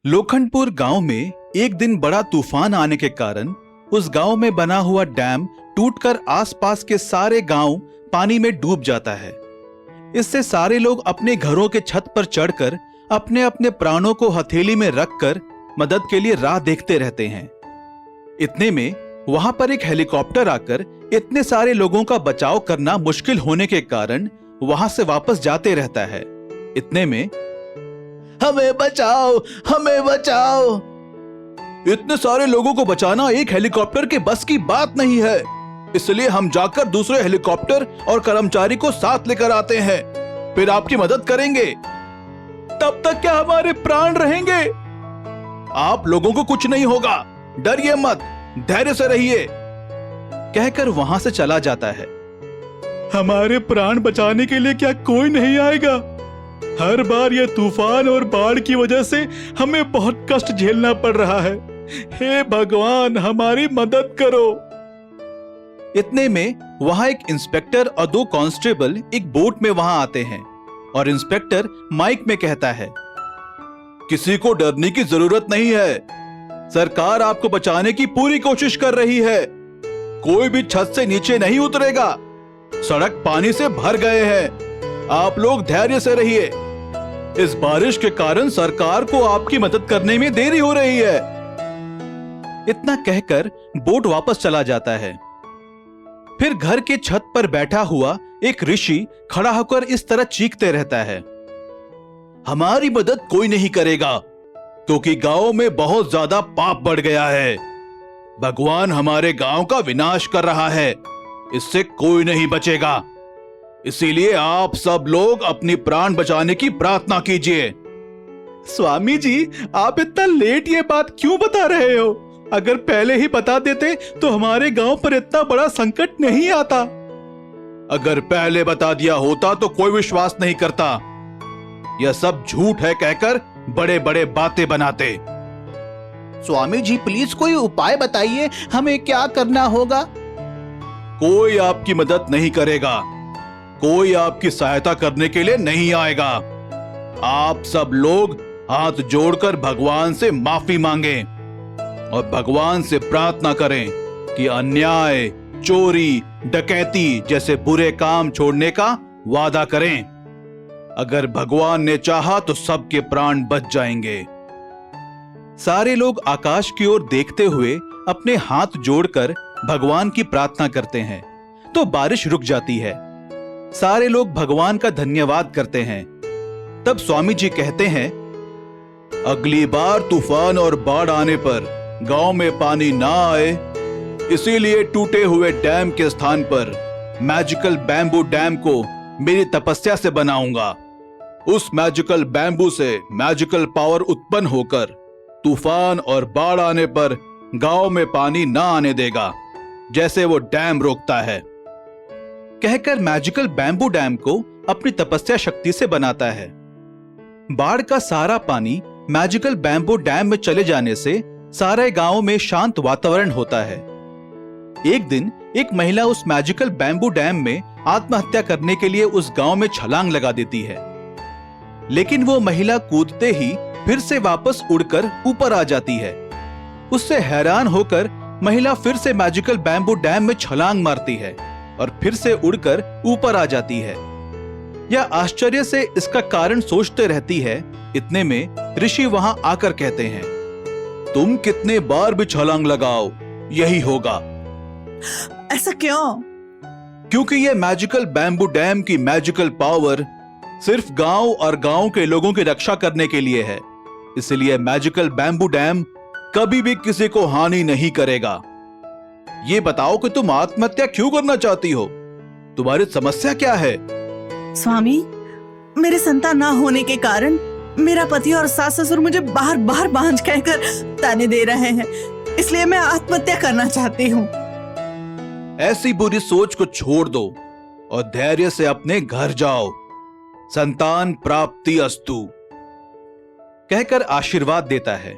लोखंडपुर गांव में एक दिन बड़ा तूफान आने के कारण उस गांव में बना हुआ डैम टूटकर आसपास के सारे गांव पानी में डूब जाता है। इससे सारे लोग अपने घरों के छत पर चढ़कर अपने अपने प्राणों को हथेली में रखकर मदद के लिए राह देखते रहते हैं। इतने में वहां पर एक हेलीकॉप्टर आकर इतने सारे लोगों का बचाव करना मुश्किल होने के कारण वहां से वापस जाते रहता है। इतने में हमें बचाओ, हमें बचाओ। इतने सारे लोगों को बचाना एक हेलीकॉप्टर के बस की बात नहीं है, इसलिए हम जाकर दूसरे हेलीकॉप्टर और कर्मचारी को साथ लेकर आते हैं, फिर आपकी मदद करेंगे। तब तक क्या हमारे प्राण रहेंगे? आप लोगों को कुछ नहीं होगा, डरिए मत, धैर्य से रहिए, कहकर वहां से चला जाता है। हमारे प्राण बचाने के लिए क्या कोई नहीं आएगा? हर बार यह तूफान और बाढ़ की वजह से हमें बहुत कष्ट झेलना पड़ रहा है। हे भगवान, हमारी मदद करो। इतने में वहां एक इंस्पेक्टर और 2 कांस्टेबल एक बोट में वहां आते हैं और इंस्पेक्टर माइक में कहता है, किसी को डरने की जरूरत नहीं है, सरकार आपको बचाने की पूरी कोशिश कर रही है। कोई भी छत से नीचे नहीं उतरेगा, सड़क पानी से भर गए हैं, आप लोग धैर्य से रहिए। इस बारिश के कारण सरकार को आपकी मदद करने में देरी हो रही है। इतना कहकर बोट वापस चला जाता है। फिर घर के छत पर बैठा हुआ एक ऋषि खड़ा होकर इस तरह चीखते रहता है, हमारी मदद कोई नहीं करेगा, क्योंकि गांव में बहुत ज्यादा पाप बढ़ गया है। भगवान हमारे गांव का विनाश कर रहा है, इससे कोई नहीं बचेगा। इसीलिए आप सब लोग अपनी प्राण बचाने की प्रार्थना कीजिए। स्वामी जी, आप इतना लेट ये बात क्यों बता रहे हो? अगर पहले ही बता देते तो हमारे गांव पर इतना बड़ा संकट नहीं आता। अगर पहले बता दिया होता तो कोई विश्वास नहीं करता। यह सब झूठ है कहकर बड़े बड़े बातें बनाते। स्वामी जी प्लीज कोई उपाय बताइए, हमें क्या करना होगा? कोई आपकी मदद नहीं करेगा, कोई आपकी सहायता करने के लिए नहीं आएगा। आप सब लोग हाथ जोड़कर भगवान से माफी मांगें और भगवान से प्रार्थना करें कि अन्याय, चोरी, डकैती जैसे बुरे काम छोड़ने का वादा करें। अगर भगवान ने चाहा तो सबके प्राण बच जाएंगे। सारे लोग आकाश की ओर देखते हुए अपने हाथ जोड़कर भगवान की प्रार्थना करते हैं तो बारिश रुक जाती है। सारे लोग भगवान का धन्यवाद करते हैं। तब स्वामी जी कहते हैं, अगली बार तूफान और बाढ़ आने पर गांव में पानी ना आए, इसीलिए टूटे हुए डैम के स्थान पर मैजिकल बैम्बू डैम को मेरी तपस्या से बनाऊंगा। उस मैजिकल बैम्बू से मैजिकल पावर उत्पन्न होकर तूफान और बाढ़ आने पर गांव में पानी ना आने देगा, जैसे वो डैम रोकता है। कहकर मैजिकल बैम्बू डैम को अपनी तपस्या शक्ति से बनाता है। बाढ़ का सारा पानी मैजिकल बैम्बू डैम में चले जाने से सारे गांव में शांत वातावरण होता है। एक दिन एक महिला उस मैजिकल बैम्बू डैम में आत्महत्या करने के लिए उस गांव में छलांग लगा देती है, लेकिन वो महिला कूदते ही फिर से वापस उड़कर ऊपर आ जाती है। उससे हैरान होकर महिला फिर से मैजिकल बैम्बू डैम में छलांग मारती है और फिर से उड़कर ऊपर आ जाती है। यह आश्चर्य से इसका कारण सोचते रहती है। इतने में ऋषि वहां आकर कहते हैं, तुम कितने बार भी छलांग लगाओ, यही होगा। ऐसा क्यों? क्योंकि यह मैजिकल बैम्बू डैम की मैजिकल पावर सिर्फ गांव और गांव के लोगों की रक्षा करने के लिए है। इसलिए मैजिकल बैम्बू डैम कभी भी किसी को हानि नहीं करेगा। ये बताओ कि तुम आत्महत्या क्यों करना चाहती हो? तुम्हारी समस्या क्या है? स्वामी, मेरे संतान ना होने के कारण मेरा पति और सास ससुर मुझे बाहर बाहर बांझ कहकर ताने दे रहे हैं, इसलिए मैं आत्महत्या करना चाहती हूँ। ऐसी बुरी सोच को छोड़ दो और धैर्य से अपने घर जाओ। संतान प्राप्ति अस्तु कहकर आशीर्वाद देता है।